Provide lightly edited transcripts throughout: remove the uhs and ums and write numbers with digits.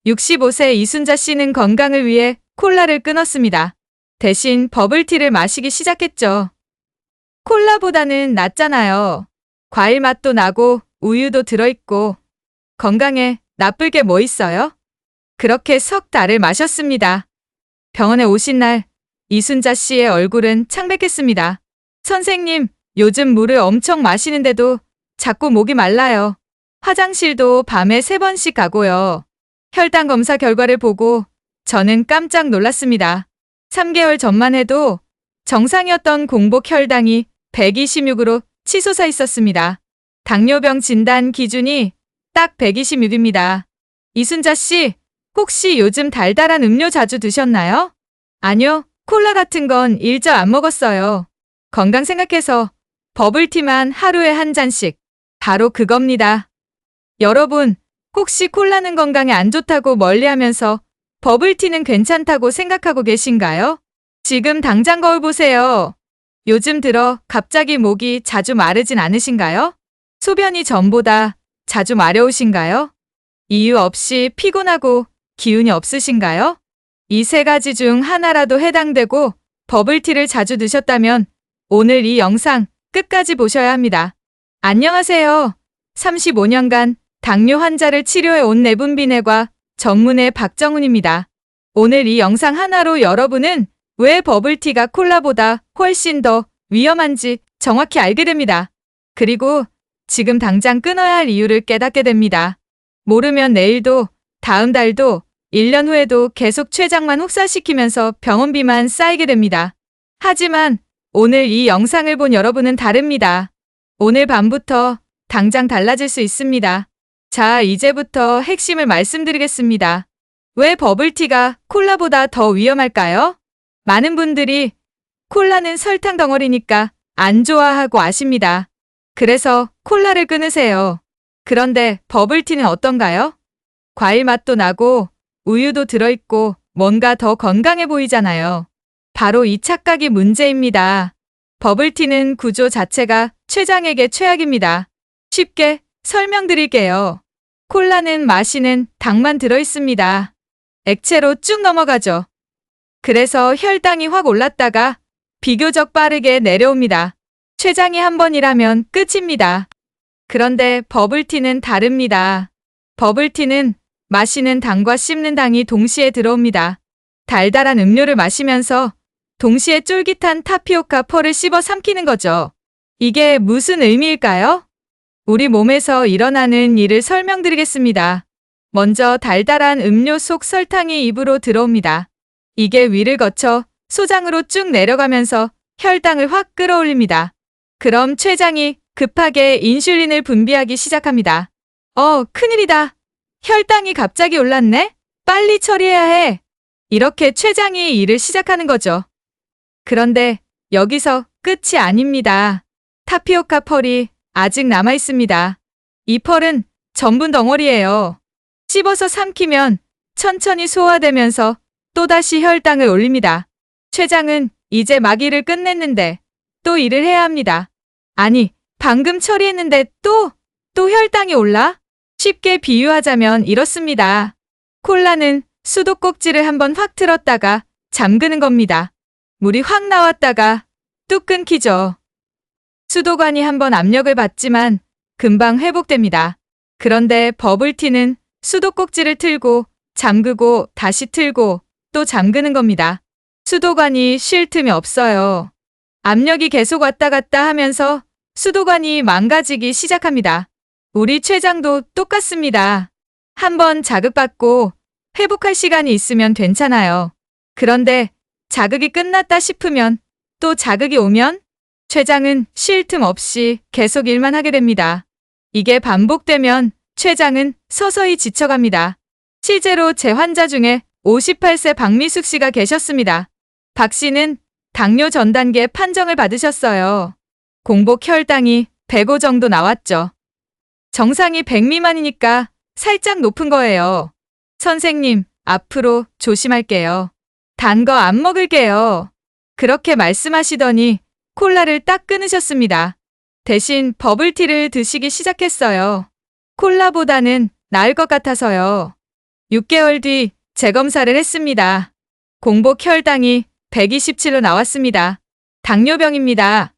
65세 이순자 씨는 건강을 위해 콜라를 끊었습니다. 대신 버블티를 마시기 시작했죠. 콜라보다는 낫잖아요. 과일 맛도 나고 우유도 들어있고 건강에 나쁠 게 뭐 있어요? 그렇게 석 달을 마셨습니다. 병원에 오신 날 이순자 씨의 얼굴은 창백했습니다. 선생님, 요즘 물을 엄청 마시는데도 자꾸 목이 말라요. 화장실도 밤에 3번씩 가고요. 혈당 검사 결과를 보고 저는 깜짝 놀랐습니다. 3개월 전만 해도 정상이었던 공복 혈당이 126으로 치솟아 있었습니다. 당뇨병 진단 기준이 딱 126입니다. 이순자 씨, 혹시 요즘 달달한 음료 자주 드셨나요? 아니요, 콜라 같은 건 일절 안 먹었어요. 건강 생각해서 버블티만 하루에 한 잔씩. 바로 그겁니다. 여러분, 혹시 콜라는 건강에 안 좋다고 멀리하면서 버블티는 괜찮다고 생각하고 계신가요? 지금 당장 거울 보세요. 요즘 들어 갑자기 목이 자주 마르진 않으신가요? 소변이 전보다 자주 마려우신가요? 이유 없이 피곤하고 기운이 없으신가요? 이 3가지 중 하나라도 해당되고 버블티를 자주 드셨다면 오늘 이 영상 끝까지 보셔야 합니다. 안녕하세요. 35년간 당뇨 환자를 치료해 온 내분비내과 전문의 박정훈입니다. 오늘 이 영상 하나로 여러분은 왜 버블티가 콜라보다 훨씬 더 위험한지 정확히 알게 됩니다. 그리고 지금 당장 끊어야 할 이유를 깨닫게 됩니다. 모르면 내일도, 다음 달도, 1년 후에도 계속 췌장만 혹사시키면서 병원비만 쌓이게 됩니다. 하지만 오늘 이 영상을 본 여러분은 다릅니다. 오늘 밤부터 당장 달라질 수 있습니다. 자, 이제부터 핵심을 말씀드리겠습니다. 왜 버블티가 콜라보다 더 위험할까요? 많은 분들이 콜라는 설탕 덩어리니까 안 좋아하고 아십니다. 그래서 콜라를 끊으세요. 그런데 버블티는 어떤가요? 과일 맛도 나고 우유도 들어있고 뭔가 더 건강해 보이잖아요. 바로 이 착각이 문제입니다. 버블티는 구조 자체가 췌장에게 최악입니다. 쉽게 설명드릴게요. 콜라는 마시는 당만 들어있습니다. 액체로 쭉 넘어가죠. 그래서 혈당이 확 올랐다가 비교적 빠르게 내려옵니다. 췌장이 한 번이라면 끝입니다. 그런데 버블티는 다릅니다. 버블티는 마시는 당과 씹는 당이 동시에 들어옵니다. 달달한 음료를 마시면서 동시에 쫄깃한 타피오카 펄을 씹어 삼키는 거죠. 이게 무슨 의미일까요? 우리 몸에서 일어나는 일을 설명드리겠습니다. 먼저 달달한 음료 속 설탕이 입으로 들어옵니다. 이게 위를 거쳐 소장으로 쭉 내려가면서 혈당을 확 끌어올립니다. 그럼 췌장이 급하게 인슐린을 분비하기 시작합니다. 큰일이다. 혈당이 갑자기 올랐네? 빨리 처리해야 해. 이렇게 췌장이 일을 시작하는 거죠. 그런데 여기서 끝이 아닙니다. 타피오카 펄이 아직 남아 있습니다. 이 펄은 전분 덩어리예요. 씹어서 삼키면 천천히 소화되면서 또다시 혈당을 올립니다. 췌장은 이제 막 일을 끝냈는데 또 일을 해야 합니다. 아니, 방금 처리했는데 또 혈당이 올라? 쉽게 비유하자면 이렇습니다. 콜라는 수도꼭지를 한번 확 틀었다가 잠그는 겁니다. 물이 확 나왔다가 뚝 끊기죠. 수도관이 한번 압력을 받지만 금방 회복됩니다. 그런데 버블티는 수도꼭지를 틀고 잠그고 다시 틀고 또 잠그는 겁니다. 수도관이 쉴 틈이 없어요. 압력이 계속 왔다 갔다 하면서 수도관이 망가지기 시작합니다. 우리 췌장도 똑같습니다. 한번 자극받고 회복할 시간이 있으면 괜찮아요. 그런데 자극이 끝났다 싶으면 또 자극이 오면 췌장은 쉴 틈 없이 계속 일만 하게 됩니다. 이게 반복되면 췌장은 서서히 지쳐갑니다. 실제로 제 환자 중에 58세 박미숙 씨가 계셨습니다. 박 씨는 당뇨 전 단계 판정을 받으셨어요. 공복 혈당이 105 정도 나왔죠. 정상이 100 미만이니까 살짝 높은 거예요. 선생님, 앞으로 조심할게요. 단 거 안 먹을게요. 그렇게 말씀하시더니 콜라를 딱 끊으셨습니다. 대신 버블티를 드시기 시작했어요. 콜라보다는 나을 것 같아서요. 6개월 뒤 재검사를 했습니다. 공복 혈당이 127로 나왔습니다. 당뇨병입니다.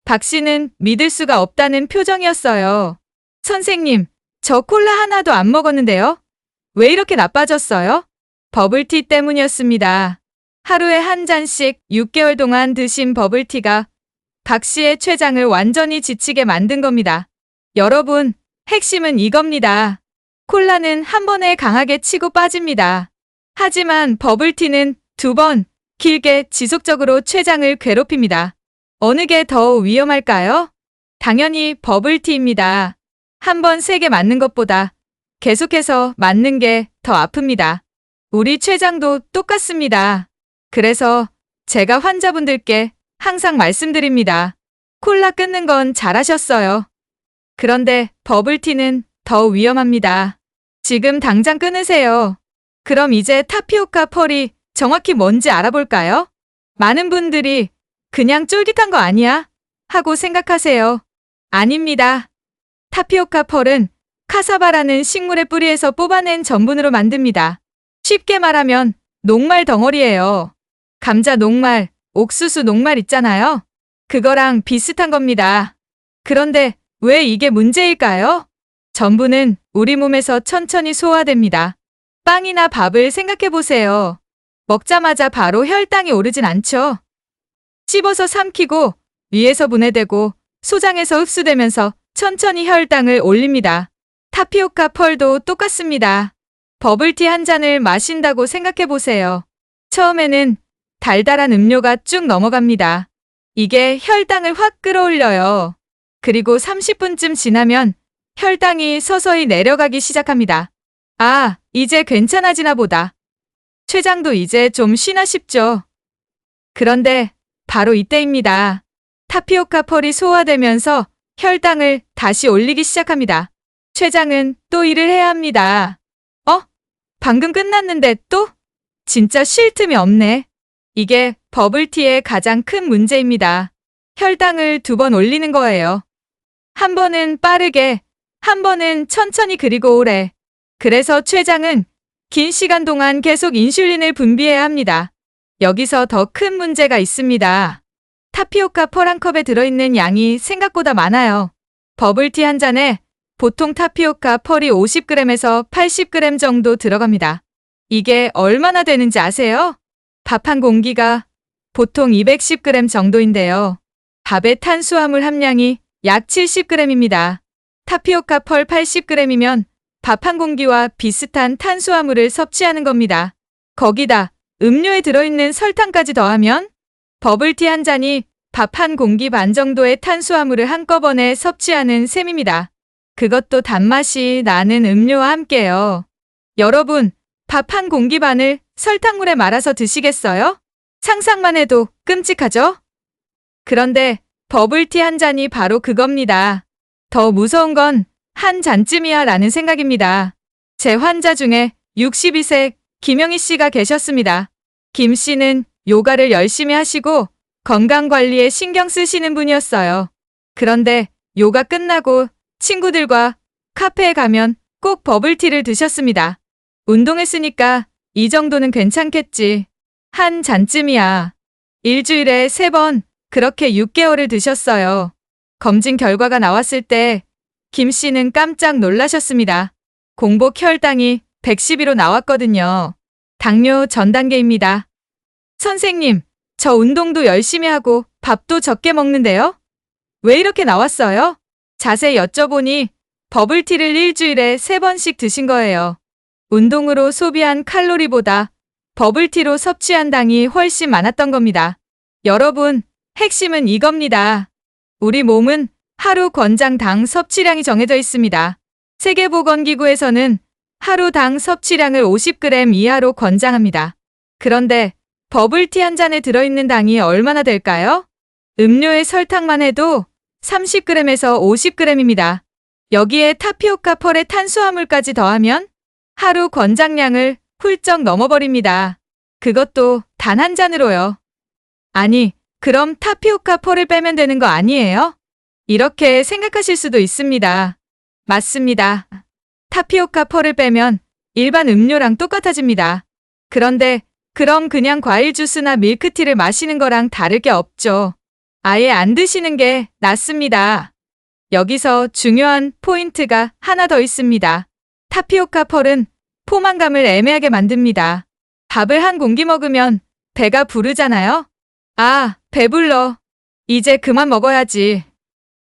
박 씨는 믿을 수가 없다는 표정이었어요. 선생님, 저 콜라 하나도 안 먹었는데요? 왜 이렇게 나빠졌어요? 버블티 때문이었습니다. 하루에 한 잔씩 6개월 동안 드신 버블티가 박 씨의 췌장을 완전히 지치게 만든 겁니다. 여러분, 핵심은 이겁니다. 콜라는 한 번에 강하게 치고 빠집니다. 하지만 버블티는 2번, 길게 지속적으로 췌장을 괴롭힙니다. 어느 게 더 위험할까요? 당연히 버블티입니다. 한 번 세게 맞는 것보다 계속해서 맞는 게 더 아픕니다. 우리 췌장도 똑같습니다. 그래서 제가 환자분들께 항상 말씀드립니다. 콜라 끊는 건 잘하셨어요. 그런데 버블티는 더 위험합니다. 지금 당장 끊으세요. 그럼 이제 타피오카 펄이 정확히 뭔지 알아볼까요? 많은 분들이 그냥 쫄깃한 거 아니야? 하고 생각하세요. 아닙니다. 타피오카 펄은 카사바라는 식물의 뿌리에서 뽑아낸 전분으로 만듭니다. 쉽게 말하면 녹말 덩어리예요. 감자 녹말, 옥수수 녹말 있잖아요. 그거랑 비슷한 겁니다. 그런데 왜 이게 문제일까요? 전분은 우리 몸에서 천천히 소화됩니다. 빵이나 밥을 생각해 보세요. 먹자마자 바로 혈당이 오르진 않죠. 씹어서 삼키고 위에서 분해되고 소장에서 흡수되면서 천천히 혈당을 올립니다. 타피오카 펄도 똑같습니다. 버블티 한 잔을 마신다고 생각해 보세요. 처음에는 달달한 음료가 쭉 넘어갑니다. 이게 혈당을 확 끌어올려요. 그리고 30분쯤 지나면 혈당이 서서히 내려가기 시작합니다. 아, 이제 괜찮아지나 보다. 췌장도 이제 좀 쉬나 싶죠. 그런데 바로 이때입니다. 타피오카 펄이 소화되면서 혈당을 다시 올리기 시작합니다. 췌장은 또 일을 해야 합니다. 방금 끝났는데 또? 진짜 쉴 틈이 없네. 이게 버블티의 가장 큰 문제입니다. 혈당을 2번 올리는 거예요. 한 번은 빠르게, 한 번은 천천히 그리고 오래. 그래서 췌장은 긴 시간 동안 계속 인슐린을 분비해야 합니다. 여기서 더 큰 문제가 있습니다. 타피오카 펄 한 컵에 들어있는 양이 생각보다 많아요. 버블티 한 잔에 보통 타피오카 펄이 50g에서 80g 정도 들어갑니다. 이게 얼마나 되는지 아세요? 밥 한 공기가 보통 210g 정도인데요. 밥의 탄수화물 함량이 약 70g입니다. 타피오카 펄 80g이면 밥 한 공기와 비슷한 탄수화물을 섭취하는 겁니다. 거기다 음료에 들어있는 설탕까지 더하면 버블티 한 잔이 밥 한 공기 반 정도의 탄수화물을 한꺼번에 섭취하는 셈입니다. 그것도 단맛이 나는 음료와 함께요. 여러분, 밥 한 공기 반을 설탕물에 말아서 드시겠어요? 상상만 해도 끔찍하죠? 그런데 버블티 한 잔이 바로 그겁니다. 더 무서운 건 한 잔쯤이야 라는 생각입니다. 제 환자 중에 62세 김영희 씨가 계셨습니다. 김 씨는 요가를 열심히 하시고 건강관리에 신경 쓰시는 분이었어요. 그런데 요가 끝나고 친구들과 카페에 가면 꼭 버블티를 드셨습니다. 운동했으니까 이 정도는 괜찮겠지. 한 잔쯤이야. 일주일에 3번 그렇게 6개월을 드셨어요. 검진 결과가 나왔을 때 김 씨는 깜짝 놀라셨습니다. 공복 혈당이 112로 나왔거든요. 당뇨 전 단계입니다. 선생님, 저 운동도 열심히 하고 밥도 적게 먹는데요? 왜 이렇게 나왔어요? 자세히 여쭤보니 버블티를 일주일에 3번씩 드신 거예요. 운동으로 소비한 칼로리보다 버블티로 섭취한 당이 훨씬 많았던 겁니다. 여러분, 핵심은 이겁니다. 우리 몸은 하루 권장 당 섭취량이 정해져 있습니다. 세계보건기구에서는 하루 당 섭취량을 50g 이하로 권장합니다. 그런데 버블티 한 잔에 들어있는 당이 얼마나 될까요? 음료의 설탕만 해도 30g에서 50g입니다. 여기에 타피오카 펄의 탄수화물까지 더하면 하루 권장량을 훌쩍 넘어버립니다. 그것도 단 한 잔으로요. 아니, 그럼 타피오카 펄을 빼면 되는 거 아니에요? 이렇게 생각하실 수도 있습니다. 맞습니다. 타피오카 펄을 빼면 일반 음료랑 똑같아집니다. 그런데 그럼 그냥 과일 주스나 밀크티를 마시는 거랑 다를 게 없죠. 아예 안 드시는 게 낫습니다. 여기서 중요한 포인트가 하나 더 있습니다. 타피오카 펄은 포만감을 애매하게 만듭니다. 밥을 한 공기 먹으면 배가 부르잖아요? 아, 배불러. 이제 그만 먹어야지.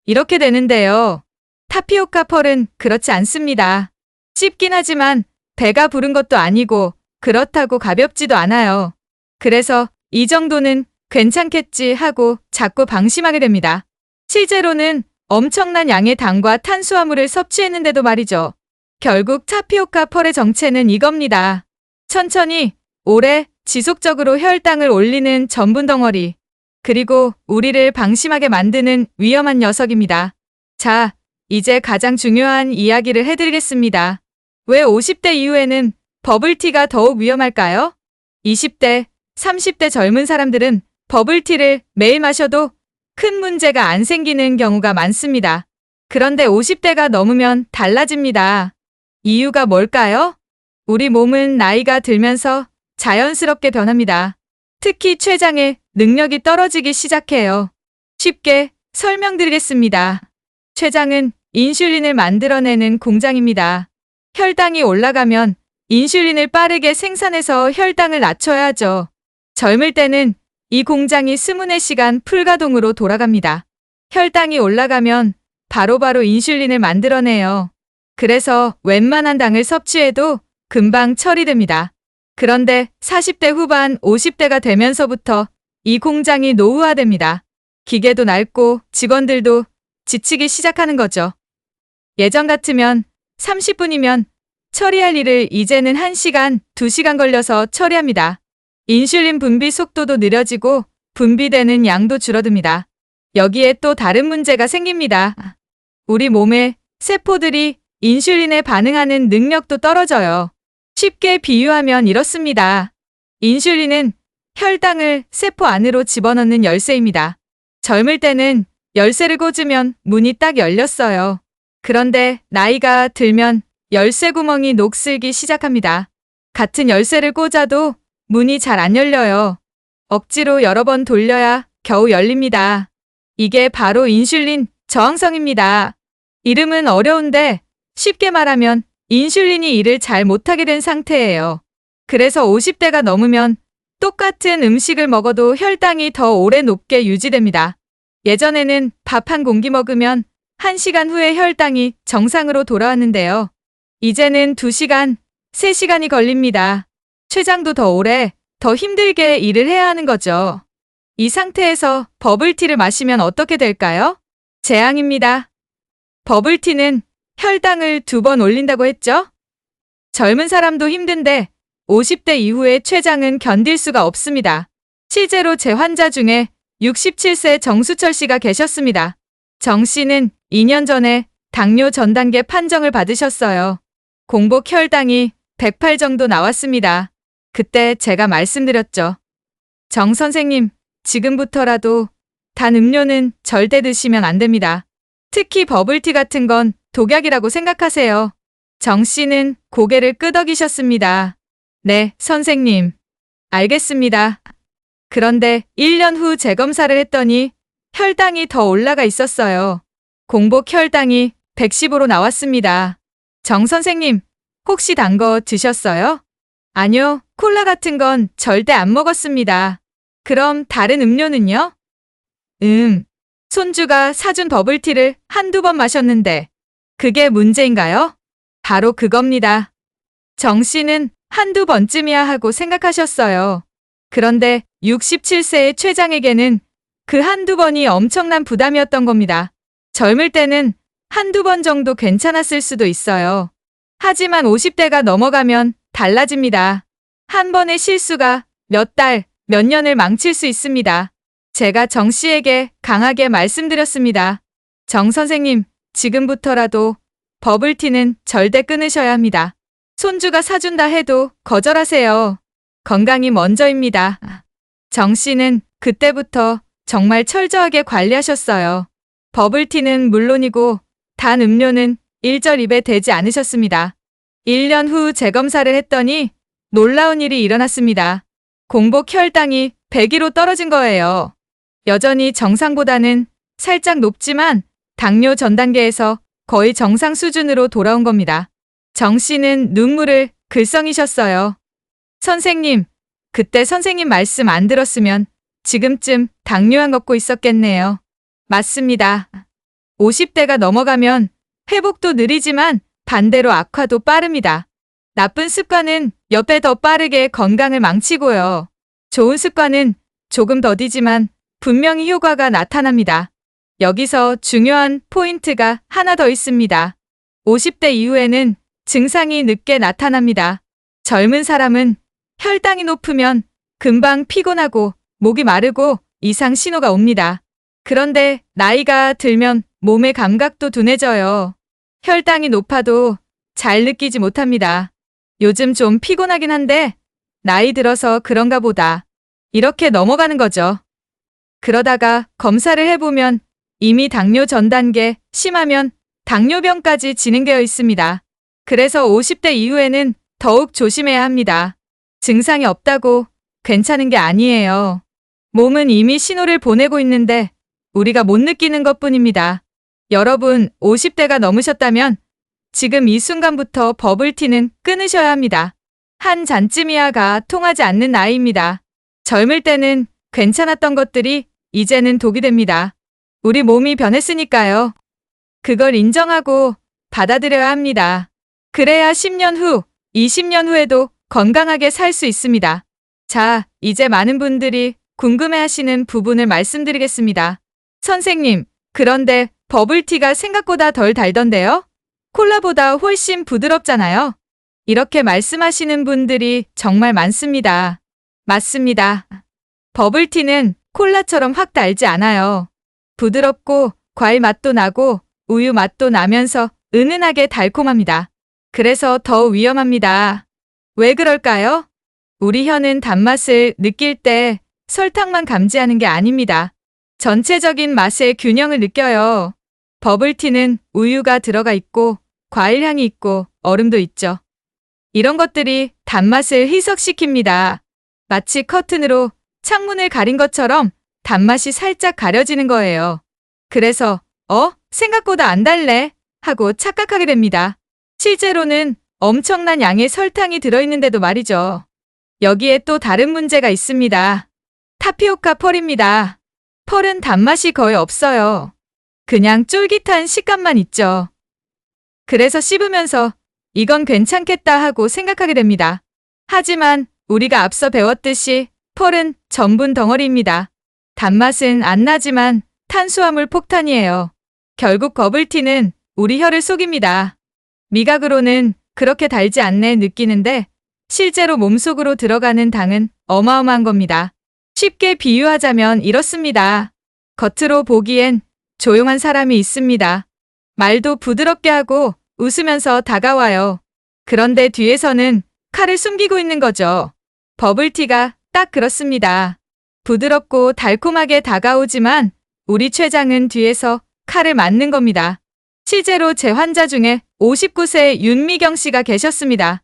이렇게 되는데요. 타피오카 펄은 그렇지 않습니다. 씹긴 하지만 배가 부른 것도 아니고 그렇다고 가볍지도 않아요. 그래서 이 정도는 괜찮겠지 하고 자꾸 방심하게 됩니다. 실제로는 엄청난 양의 당과 탄수화물을 섭취했는데도 말이죠. 결국 타피오카 펄의 정체는 이겁니다. 천천히, 오래, 지속적으로 혈당을 올리는 전분 덩어리. 그리고 우리를 방심하게 만드는 위험한 녀석입니다. 자, 이제 가장 중요한 이야기를 해드리겠습니다. 왜 50대 이후에는 버블티가 더욱 위험할까요? 20대, 30대 젊은 사람들은 버블티를 매일 마셔도 큰 문제가 안 생기는 경우가 많습니다. 그런데 50대가 넘으면 달라집니다. 이유가 뭘까요? 우리 몸은 나이가 들면서 자연스럽게 변합니다. 특히 췌장의 능력이 떨어지기 시작해요. 쉽게 설명드리겠습니다. 췌장은 인슐린을 만들어내는 공장입니다. 혈당이 올라가면 인슐린을 빠르게 생산해서 혈당을 낮춰야 하죠. 젊을 때는 이 공장이 24시간 풀가동으로 돌아갑니다. 혈당이 올라가면 바로바로 인슐린을 만들어내요. 그래서 웬만한 당을 섭취해도 금방 처리됩니다. 그런데 40대 후반 50대가 되면서부터 이 공장이 노후화됩니다. 기계도 낡고 직원들도 지치기 시작하는 거죠. 예전 같으면 30분이면 처리할 일을 이제는 1시간, 2시간 걸려서 처리합니다. 인슐린 분비 속도도 느려지고 분비되는 양도 줄어듭니다. 여기에 또 다른 문제가 생깁니다. 우리 몸의 세포들이 인슐린에 반응하는 능력도 떨어져요. 쉽게 비유하면 이렇습니다. 인슐린은 혈당을 세포 안으로 집어넣는 열쇠입니다. 젊을 때는 열쇠를 꽂으면 문이 딱 열렸어요. 그런데 나이가 들면 열쇠 구멍이 녹슬기 시작합니다. 같은 열쇠를 꽂아도 문이 잘 안 열려요. 억지로 여러 번 돌려야 겨우 열립니다. 이게 바로 인슐린 저항성입니다. 이름은 어려운데 쉽게 말하면 인슐린이 일을 잘 못하게 된 상태예요. 그래서 50대가 넘으면 똑같은 음식을 먹어도 혈당이 더 오래 높게 유지됩니다. 예전에는 밥 한 공기 먹으면 1시간 후에 혈당이 정상으로 돌아왔는데요. 이제는 2시간, 3시간이 걸립니다. 췌장도 더 오래, 더 힘들게 일을 해야 하는 거죠. 이 상태에서 버블티를 마시면 어떻게 될까요? 재앙입니다. 버블티는 혈당을 2번 올린다고 했죠? 젊은 사람도 힘든데 50대 이후에 췌장은 견딜 수가 없습니다. 실제로 제 환자 중에 67세 정수철 씨가 계셨습니다. 정 씨는 2년 전에 당뇨 전 단계 판정을 받으셨어요. 공복 혈당이 108 정도 나왔습니다. 그때 제가 말씀드렸죠. 정 선생님, 지금부터라도 단 음료는 절대 드시면 안 됩니다. 특히 버블티 같은 건 독약이라고 생각하세요. 정 씨는 고개를 끄덕이셨습니다. 네, 선생님. 알겠습니다. 그런데 1년 후 재검사를 했더니 혈당이 더 올라가 있었어요. 공복 혈당이 115로 나왔습니다. 정 선생님, 혹시 단 거 드셨어요? 아니요, 콜라 같은 건 절대 안 먹었습니다. 그럼 다른 음료는요? 손주가 사준 버블티를 한두 번 마셨는데 그게 문제인가요? 바로 그겁니다. 정 씨는 한두 번쯤이야 하고 생각하셨어요. 그런데 67세의 췌장에게는 그 한두 번이 엄청난 부담이었던 겁니다. 젊을 때는 한두 번 정도 괜찮았을 수도 있어요. 하지만 50대가 넘어가면 달라집니다. 한 번의 실수가 몇 달, 몇 년을 망칠 수 있습니다. 제가 정 씨에게 강하게 말씀드렸습니다. 정 선생님, 지금부터라도 버블티는 절대 끊으셔야 합니다. 손주가 사준다 해도 거절하세요. 건강이 먼저입니다. 정 씨는 그때부터 정말 철저하게 관리하셨어요. 버블티는 물론이고 단 음료는 일절 입에 대지 않으셨습니다. 1년 후 재검사를 했더니 놀라운 일이 일어났습니다. 공복 혈당이 100으로 떨어진 거예요. 여전히 정상보다는 살짝 높지만 당뇨 전 단계에서 거의 정상 수준으로 돌아온 겁니다. 정 씨는 눈물을 글썽이셨어요. 선생님, 그때 선생님 말씀 안 들었으면 지금쯤 당뇨약 먹고 있었겠네요. 맞습니다. 50대가 넘어가면 회복도 느리지만 반대로 악화도 빠릅니다. 나쁜 습관은 몇 배 더 빠르게 건강을 망치고요. 좋은 습관은 조금 더디지만 분명히 효과가 나타납니다. 여기서 중요한 포인트가 하나 더 있습니다. 50대 이후에는 증상이 늦게 나타납니다. 젊은 사람은 혈당이 높으면 금방 피곤하고 목이 마르고 이상 신호가 옵니다. 그런데 나이가 들면 몸의 감각도 둔해져요. 혈당이 높아도 잘 느끼지 못합니다. 요즘 좀 피곤하긴 한데 나이 들어서 그런가 보다. 이렇게 넘어가는 거죠. 그러다가 검사를 해보면 이미 당뇨 전 단계, 심하면 당뇨병까지 진행되어 있습니다. 그래서 50대 이후에는 더욱 조심해야 합니다. 증상이 없다고 괜찮은 게 아니에요. 몸은 이미 신호를 보내고 있는데 우리가 못 느끼는 것뿐입니다. 여러분 50대가 넘으셨다면 지금 이 순간부터 버블티는 끊으셔야 합니다. 한 잔쯤이야가 통하지 않는 나이입니다. 젊을 때는 괜찮았던 것들이 이제는 독이 됩니다. 우리 몸이 변했으니까요. 그걸 인정하고 받아들여야 합니다. 그래야 10년 후, 20년 후에도 건강하게 살 수 있습니다. 자, 이제 많은 분들이 궁금해하시는 부분을 말씀드리겠습니다. 선생님, 그런데 버블티가 생각보다 덜 달던데요? 콜라보다 훨씬 부드럽잖아요. 이렇게 말씀하시는 분들이 정말 많습니다. 맞습니다. 버블티는 콜라처럼 확 달지 않아요. 부드럽고 과일 맛도 나고 우유 맛도 나면서 은은하게 달콤합니다. 그래서 더 위험합니다. 왜 그럴까요? 우리 혀는 단맛을 느낄 때 설탕만 감지하는 게 아닙니다. 전체적인 맛의 균형을 느껴요. 버블티는 우유가 들어가 있고 과일 향이 있고 얼음도 있죠. 이런 것들이 단맛을 희석시킵니다. 마치 커튼으로 창문을 가린 것처럼 단맛이 살짝 가려지는 거예요. 그래서 생각보다 안 달래 하고 착각하게 됩니다. 실제로는 엄청난 양의 설탕이 들어있는데도 말이죠. 여기에 또 다른 문제가 있습니다. 타피오카 펄입니다. 펄은 단맛이 거의 없어요. 그냥 쫄깃한 식감만 있죠. 그래서 씹으면서 이건 괜찮겠다 하고 생각하게 됩니다. 하지만 우리가 앞서 배웠듯이 펄은 전분 덩어리입니다. 단맛은 안 나지만 탄수화물 폭탄이에요. 결국 버블티는 우리 혀를 속입니다. 미각으로는 그렇게 달지 않네 느끼는데 실제로 몸속으로 들어가는 당은 어마어마한 겁니다. 쉽게 비유하자면 이렇습니다. 겉으로 보기엔 조용한 사람이 있습니다. 말도 부드럽게 하고 웃으면서 다가와요. 그런데 뒤에서는 칼을 숨기고 있는 거죠. 버블티가 딱 그렇습니다. 부드럽고 달콤하게 다가오지만 우리 췌장은 뒤에서 칼을 맞는 겁니다. 실제로 제 환자 중에 59세 윤미경 씨가 계셨습니다.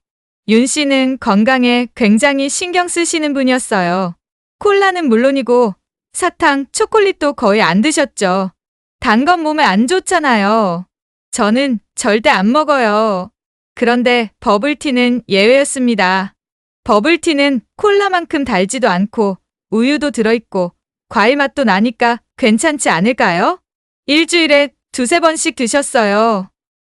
윤 씨는 건강에 굉장히 신경 쓰시는 분이었어요. 콜라는 물론이고 사탕, 초콜릿도 거의 안 드셨죠. 단 건 몸에 안 좋잖아요. 저는 절대 안 먹어요. 그런데 버블티는 예외였습니다. 버블티는 콜라만큼 달지도 않고 우유도 들어있고 과일 맛도 나니까 괜찮지 않을까요? 일주일에 2~3번씩 드셨어요.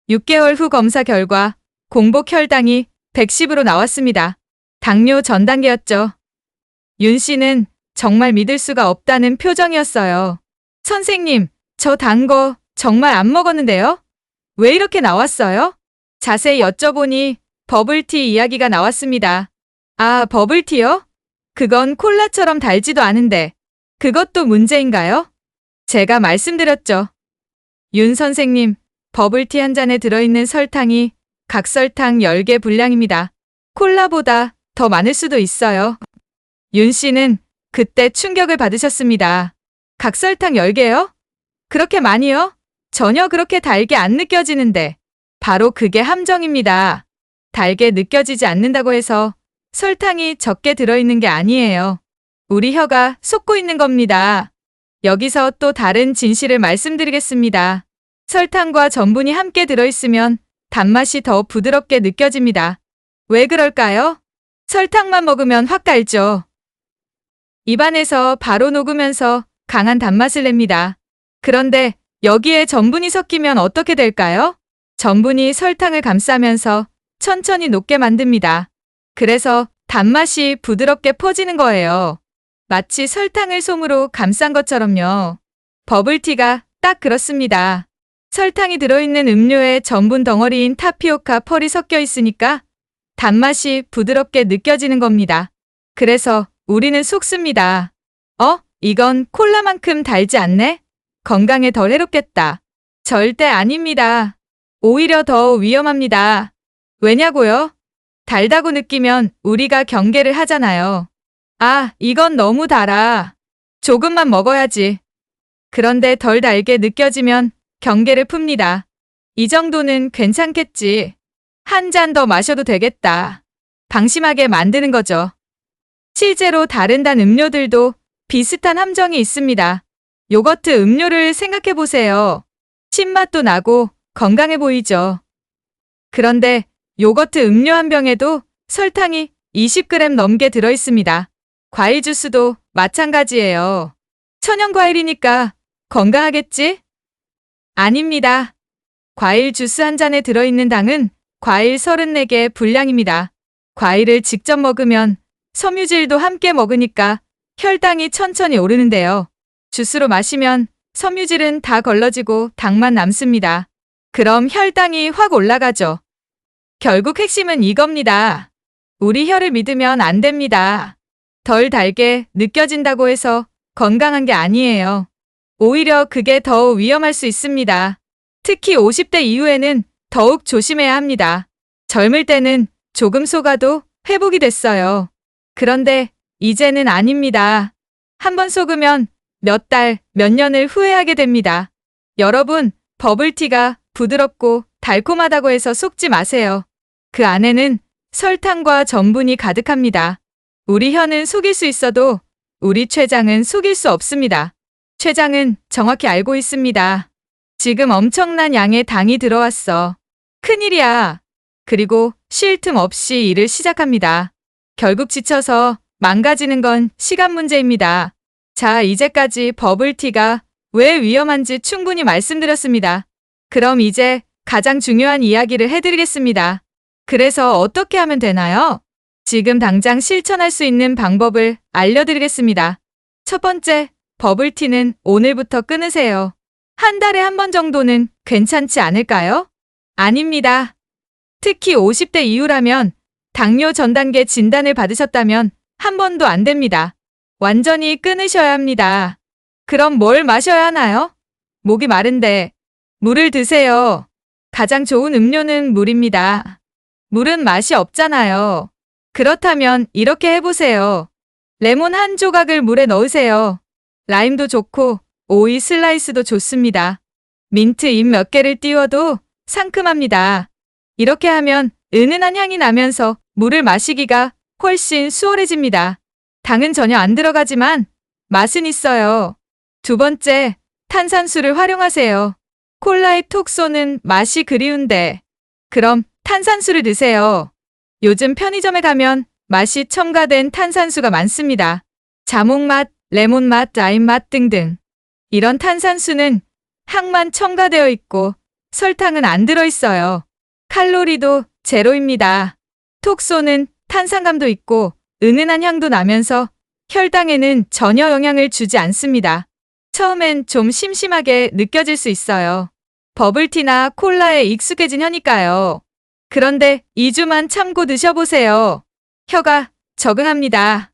6개월 후 검사 결과 공복 혈당이 110으로 나왔습니다. 당뇨 전 단계였죠. 윤 씨는 정말 믿을 수가 없다는 표정이었어요. 선생님, 저 단 거 정말 안 먹었는데요? 왜 이렇게 나왔어요? 자세히 여쭤보니 버블티 이야기가 나왔습니다. 아, 버블티요? 그건 콜라처럼 달지도 않은데 그것도 문제인가요? 제가 말씀드렸죠. 윤 선생님, 버블티 한 잔에 들어있는 설탕이 각설탕 10개 분량입니다. 콜라보다 더 많을 수도 있어요. 윤 씨는 그때 충격을 받으셨습니다. 각설탕 10개요? 그렇게 많이요? 전혀 그렇게 달게 안 느껴지는데 바로 그게 함정입니다. 달게 느껴지지 않는다고 해서 설탕이 적게 들어있는 게 아니에요. 우리 혀가 속고 있는 겁니다. 여기서 또 다른 진실을 말씀드리겠습니다. 설탕과 전분이 함께 들어있으면 단맛이 더 부드럽게 느껴집니다. 왜 그럴까요? 설탕만 먹으면 확 달죠. 입안에서 바로 녹으면서 강한 단맛을 냅니다. 그런데 여기에 전분이 섞이면 어떻게 될까요? 전분이 설탕을 감싸면서 천천히 녹게 만듭니다. 그래서 단맛이 부드럽게 퍼지는 거예요. 마치 설탕을 솜으로 감싼 것처럼요. 버블티가 딱 그렇습니다. 설탕이 들어있는 음료에 전분 덩어리인 타피오카 펄이 섞여 있으니까 단맛이 부드럽게 느껴지는 겁니다. 그래서 우리는 속습니다. 이건 콜라만큼 달지 않네? 건강에 덜 해롭겠다. 절대 아닙니다. 오히려 더 위험합니다. 왜냐고요? 달다고 느끼면 우리가 경계를 하잖아요. 이건 너무 달아. 조금만 먹어야지. 그런데 덜 달게 느껴지면 경계를 풉니다. 이 정도는 괜찮겠지. 한 잔 더 마셔도 되겠다. 방심하게 만드는 거죠. 실제로 다른 단 음료들도 비슷한 함정이 있습니다. 요거트 음료를 생각해 보세요. 신맛도 나고 건강해 보이죠. 그런데 요거트 음료 한 병에도 설탕이 20g 넘게 들어있습니다. 과일 주스도 마찬가지예요. 천연 과일이니까 건강하겠지? 아닙니다. 과일 주스 한 잔에 들어있는 당은 과일 34개 분량입니다. 과일을 직접 먹으면 섬유질도 함께 먹으니까 혈당이 천천히 오르는데요. 주스로 마시면 섬유질은 다 걸러지고 당만 남습니다. 그럼 혈당이 확 올라가죠. 결국 핵심은 이겁니다. 우리 혀를 믿으면 안 됩니다. 덜 달게 느껴진다고 해서 건강한 게 아니에요. 오히려 그게 더 위험할 수 있습니다. 특히 50대 이후에는 더욱 조심해야 합니다. 젊을 때는 조금 속아도 회복이 됐어요. 그런데 이제는 아닙니다. 한번 속으면 몇 달, 몇 년을 후회하게 됩니다. 여러분, 버블티가 부드럽고 달콤하다고 해서 속지 마세요. 그 안에는 설탕과 전분이 가득합니다. 우리 혀는 속일 수 있어도 우리 췌장은 속일 수 없습니다. 췌장은 정확히 알고 있습니다. 지금 엄청난 양의 당이 들어왔어. 큰일이야. 그리고 쉴 틈 없이 일을 시작합니다. 결국 지쳐서 망가지는 건 시간 문제입니다. 자, 이제까지 버블티가 왜 위험한지 충분히 말씀드렸습니다. 그럼 이제 가장 중요한 이야기를 해드리겠습니다. 그래서 어떻게 하면 되나요? 지금 당장 실천할 수 있는 방법을 알려드리겠습니다. 첫 번째, 버블티는 오늘부터 끊으세요. 한 달에 한 번 정도는 괜찮지 않을까요? 아닙니다. 특히 50대 이후라면 당뇨 전 단계 진단을 받으셨다면 한 번도 안 됩니다. 완전히 끊으셔야 합니다. 그럼 뭘 마셔야 하나요? 목이 마른데 물을 드세요. 가장 좋은 음료는 물입니다. 물은 맛이 없잖아요. 그렇다면 이렇게 해보세요. 레몬 한 조각을 물에 넣으세요. 라임도 좋고 오이 슬라이스도 좋습니다. 민트 잎 몇 개를 띄워도 상큼합니다. 이렇게 하면 은은한 향이 나면서 물을 마시기가 훨씬 수월해집니다. 당은 전혀 안 들어가지만 맛은 있어요. 두 번째, 탄산수를 활용하세요. 콜라에 톡 쏘는 맛이 그리운데 그럼 탄산수를 드세요. 요즘 편의점에 가면 맛이 첨가된 탄산수가 많습니다. 자몽맛, 레몬맛, 라임맛 등등. 이런 탄산수는 향만 첨가되어 있고 설탕은 안 들어있어요. 칼로리도 제로입니다. 톡 쏘는 탄산감도 있고 은은한 향도 나면서 혈당에는 전혀 영향을 주지 않습니다. 처음엔 좀 심심하게 느껴질 수 있어요. 버블티나 콜라에 익숙해진 혀니까요. 그런데 2주만 참고 드셔보세요. 혀가 적응합니다.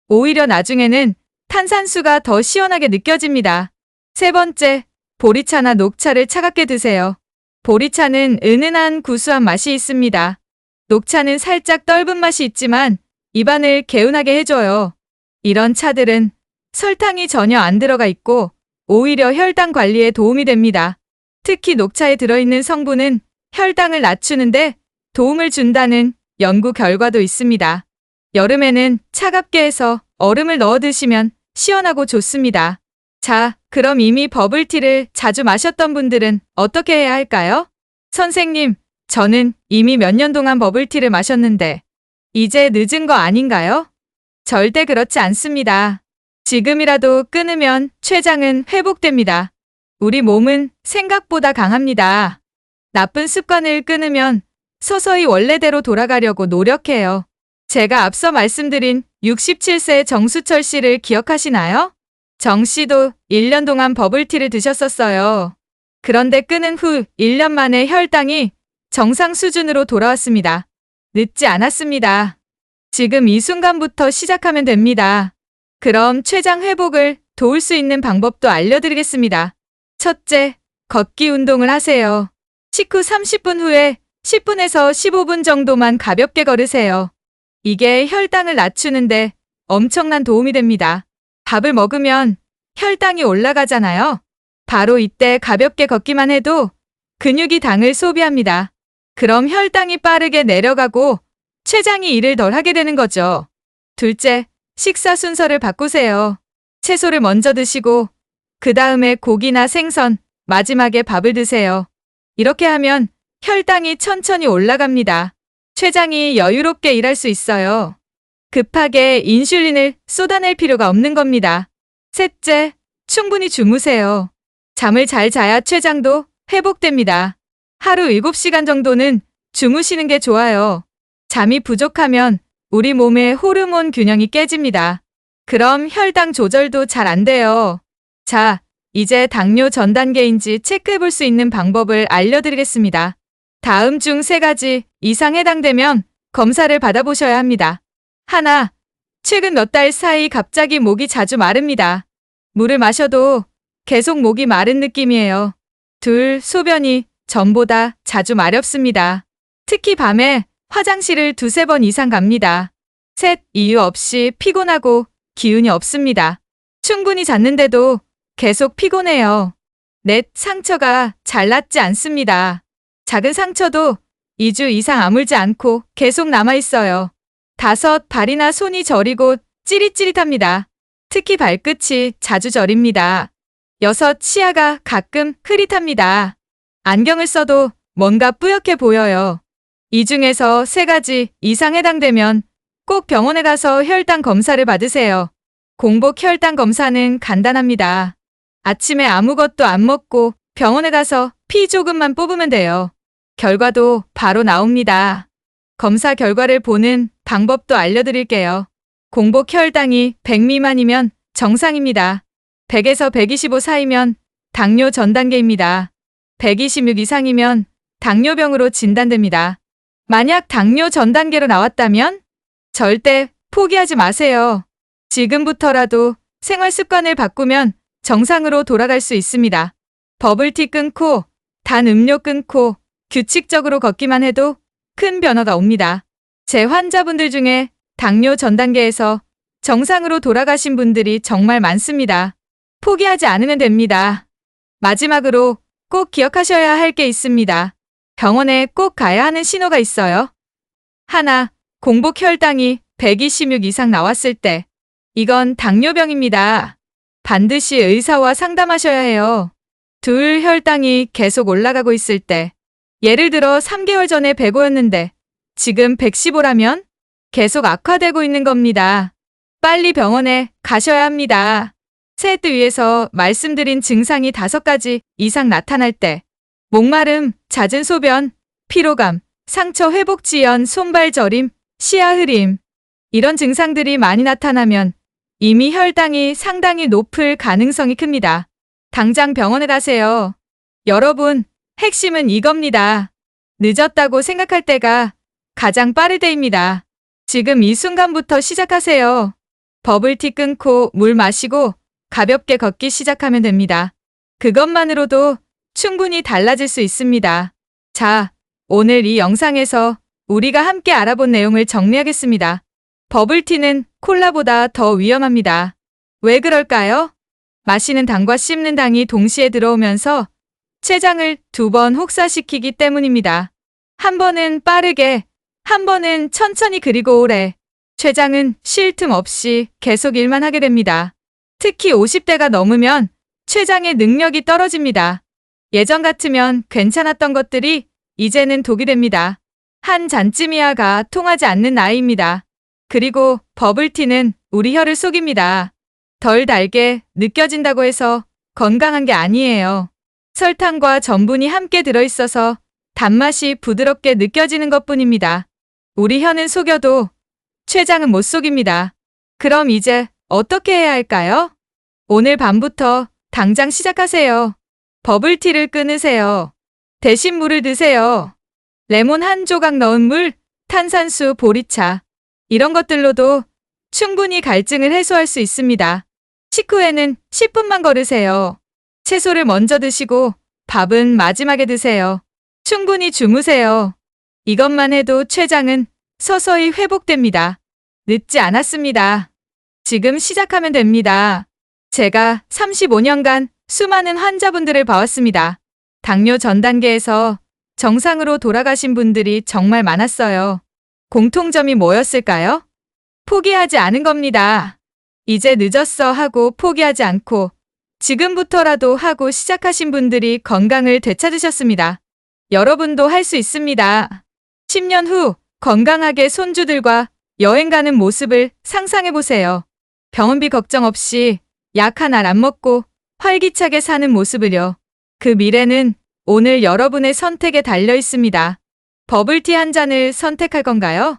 오히려 나중에는 탄산수가 더 시원하게 느껴집니다. 세 번째, 보리차나 녹차를 차갑게 드세요. 보리차는 은은한 구수한 맛이 있습니다. 녹차는 살짝 떫은 맛이 있지만 입안을 개운하게 해줘요. 이런 차들은 설탕이 전혀 안 들어가 있고 오히려 혈당 관리에 도움이 됩니다. 특히 녹차에 들어있는 성분은 혈당을 낮추는데 도움을 준다는 연구 결과도 있습니다. 여름에는 차갑게 해서 얼음을 넣어 드시면 시원하고 좋습니다. 자, 그럼 이미 버블티를 자주 마셨던 분들은 어떻게 해야 할까요? 선생님, 저는 이미 몇 년 동안 버블티를 마셨는데 이제 늦은 거 아닌가요? 절대 그렇지 않습니다. 지금이라도 끊으면 췌장은 회복됩니다. 우리 몸은 생각보다 강합니다. 나쁜 습관을 끊으면 서서히 원래대로 돌아가려고 노력해요. 제가 앞서 말씀드린 67세 정수철 씨를 기억하시나요? 정 씨도 1년 동안 버블티를 드셨었어요. 그런데 끊은 후 1년 만에 혈당이 정상 수준으로 돌아왔습니다. 늦지 않았습니다. 지금 이 순간부터 시작하면 됩니다. 그럼 췌장 회복을 도울 수 있는 방법도 알려드리겠습니다. 첫째, 걷기 운동을 하세요. 식후 30분 후에 10분에서 15분 정도만 가볍게 걸으세요. 이게 혈당을 낮추는데 엄청난 도움이 됩니다. 밥을 먹으면 혈당이 올라가잖아요. 바로 이때 가볍게 걷기만 해도 근육이 당을 소비합니다. 그럼 혈당이 빠르게 내려가고 췌장이 일을 덜 하게 되는 거죠. 둘째, 식사 순서를 바꾸세요. 채소를 먼저 드시고 그 다음에 고기나 생선, 마지막에 밥을 드세요. 이렇게 하면 혈당이 천천히 올라갑니다. 췌장이 여유롭게 일할 수 있어요. 급하게 인슐린을 쏟아낼 필요가 없는 겁니다. 셋째, 충분히 주무세요. 잠을 잘 자야 췌장도 회복됩니다. 하루 7시간 정도는 주무시는 게 좋아요. 잠이 부족하면 우리 몸의 호르몬 균형이 깨집니다. 그럼 혈당 조절도 잘 안 돼요. 자, 이제 당뇨 전 단계인지 체크해 볼 수 있는 방법을 알려드리겠습니다. 다음 중 3가지 이상 해당되면 검사를 받아보셔야 합니다. 하나, 최근 몇 달 사이 갑자기 목이 자주 마릅니다. 물을 마셔도 계속 목이 마른 느낌이에요. 둘, 소변이 전보다 자주 마렵습니다. 특히 밤에 화장실을 2-3번 이상 갑니다. 셋, 이유 없이 피곤하고 기운이 없습니다. 충분히 잤는데도 계속 피곤해요. 넷, 상처가 잘 낫지 않습니다. 작은 상처도 2주 이상 아물지 않고 계속 남아있어요. 다섯, 발이나 손이 저리고 찌릿찌릿합니다. 특히 발끝이 자주 저립니다. 여섯, 치아가 가끔 흐릿합니다. 안경을 써도 뭔가 뿌옇게 보여요. 이 중에서 3가지 이상 해당되면 꼭 병원에 가서 혈당 검사를 받으세요. 공복 혈당 검사는 간단합니다. 아침에 아무것도 안 먹고 병원에 가서 피 조금만 뽑으면 돼요. 결과도 바로 나옵니다. 검사 결과를 보는 방법도 알려드릴게요. 공복 혈당이 100 미만이면 정상입니다. 100에서 125 사이면 당뇨 전 단계입니다. 126 이상이면 당뇨병으로 진단됩니다. 만약 당뇨 전 단계로 나왔다면 절대 포기하지 마세요. 지금부터라도 생활 습관을 바꾸면 정상으로 돌아갈 수 있습니다. 버블티 끊고 단 음료 끊고 규칙적으로 걷기만 해도 큰 변화가 옵니다. 제 환자분들 중에 당뇨 전 단계에서 정상으로 돌아가신 분들이 정말 많습니다. 포기하지 않으면 됩니다. 마지막으로 꼭 기억하셔야 할 게 있습니다. 병원에 꼭 가야 하는 신호가 있어요. 하나, 공복 혈당이 126 이상 나왔을 때 이건 당뇨병입니다. 반드시 의사와 상담하셔야 해요. 둘, 혈당이 계속 올라가고 있을 때 예를 들어 3개월 전에 105였는데 지금 115라면 계속 악화되고 있는 겁니다. 빨리 병원에 가셔야 합니다. 셋, 위에서 말씀드린 증상이 5가지 이상 나타날 때 목마름, 잦은 소변, 피로감, 상처 회복 지연, 손발 저림, 시야 흐림 이런 증상들이 많이 나타나면 이미 혈당이 상당히 높을 가능성이 큽니다. 당장 병원에 가세요. 여러분, 핵심은 이겁니다. 늦었다고 생각할 때가 가장 빠를 때입니다. 지금 이 순간부터 시작하세요. 버블티 끊고 물 마시고 가볍게 걷기 시작하면 됩니다. 그것만으로도 충분히 달라질 수 있습니다. 자, 오늘 이 영상에서 우리가 함께 알아본 내용을 정리하겠습니다. 버블티는 콜라보다 더 위험합니다. 왜 그럴까요? 마시는 당과 씹는 당이 동시에 들어오면서 췌장을 2번 혹사시키기 때문입니다. 한 번은 빠르게, 한 번은 천천히 그리고 오래. 췌장은 쉴 틈 없이 계속 일만 하게 됩니다. 특히 50대가 넘으면 췌장의 능력이 떨어집니다. 예전 같으면 괜찮았던 것들이 이제는 독이 됩니다. 한 잔쯤이야가 통하지 않는 나이입니다. 그리고 버블티는 우리 혀를 속입니다. 덜 달게 느껴진다고 해서 건강한 게 아니에요. 설탕과 전분이 함께 들어있어서 단맛이 부드럽게 느껴지는 것뿐입니다. 우리 혀는 속여도 췌장은 못 속입니다. 그럼 이제 어떻게 해야 할까요? 오늘 밤부터 당장 시작하세요. 버블티를 끊으세요. 대신 물을 드세요. 레몬 한 조각 넣은 물, 탄산수, 보리차. 이런 것들로도 충분히 갈증을 해소할 수 있습니다. 식후에는 10분만 걸으세요. 채소를 먼저 드시고 밥은 마지막에 드세요. 충분히 주무세요. 이것만 해도 췌장은 서서히 회복됩니다. 늦지 않았습니다. 지금 시작하면 됩니다. 제가 35년간 수많은 환자분들을 봐왔습니다. 당뇨 전 단계에서 정상으로 돌아가신 분들이 정말 많았어요. 공통점이 뭐였을까요? 포기하지 않은 겁니다. 이제 늦었어 하고 포기하지 않고 지금부터라도 하고 시작하신 분들이 건강을 되찾으셨습니다. 여러분도 할 수 있습니다. 10년 후 건강하게 손주들과 여행 가는 모습을 상상해보세요. 병원비 걱정 없이 약 하나 안 먹고 활기차게 사는 모습을요. 그 미래는 오늘 여러분의 선택에 달려 있습니다. 버블티 한 잔을 선택할 건가요?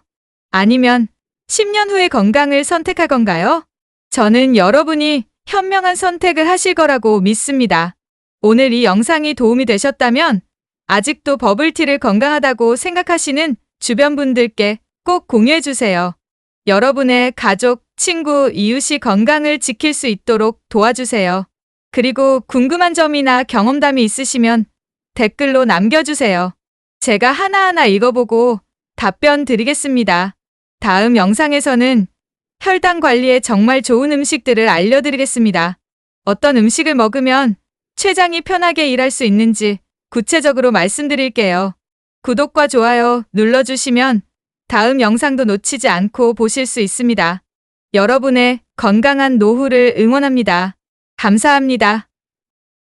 아니면 10년 후의 건강을 선택할 건가요? 저는 여러분이 현명한 선택을 하실 거라고 믿습니다. 오늘 이 영상이 도움이 되셨다면 아직도 버블티를 건강하다고 생각하시는 주변 분들께 꼭 공유해주세요. 여러분의 가족, 친구, 이웃이 건강을 지킬 수 있도록 도와주세요. 그리고 궁금한 점이나 경험담이 있으시면 댓글로 남겨주세요. 제가 하나하나 읽어보고 답변 드리겠습니다. 다음 영상에서는 혈당 관리에 정말 좋은 음식들을 알려드리겠습니다. 어떤 음식을 먹으면 췌장이 편하게 일할 수 있는지 구체적으로 말씀드릴게요. 구독과 좋아요 눌러주시면 다음 영상도 놓치지 않고 보실 수 있습니다. 여러분의 건강한 노후를 응원합니다. 감사합니다.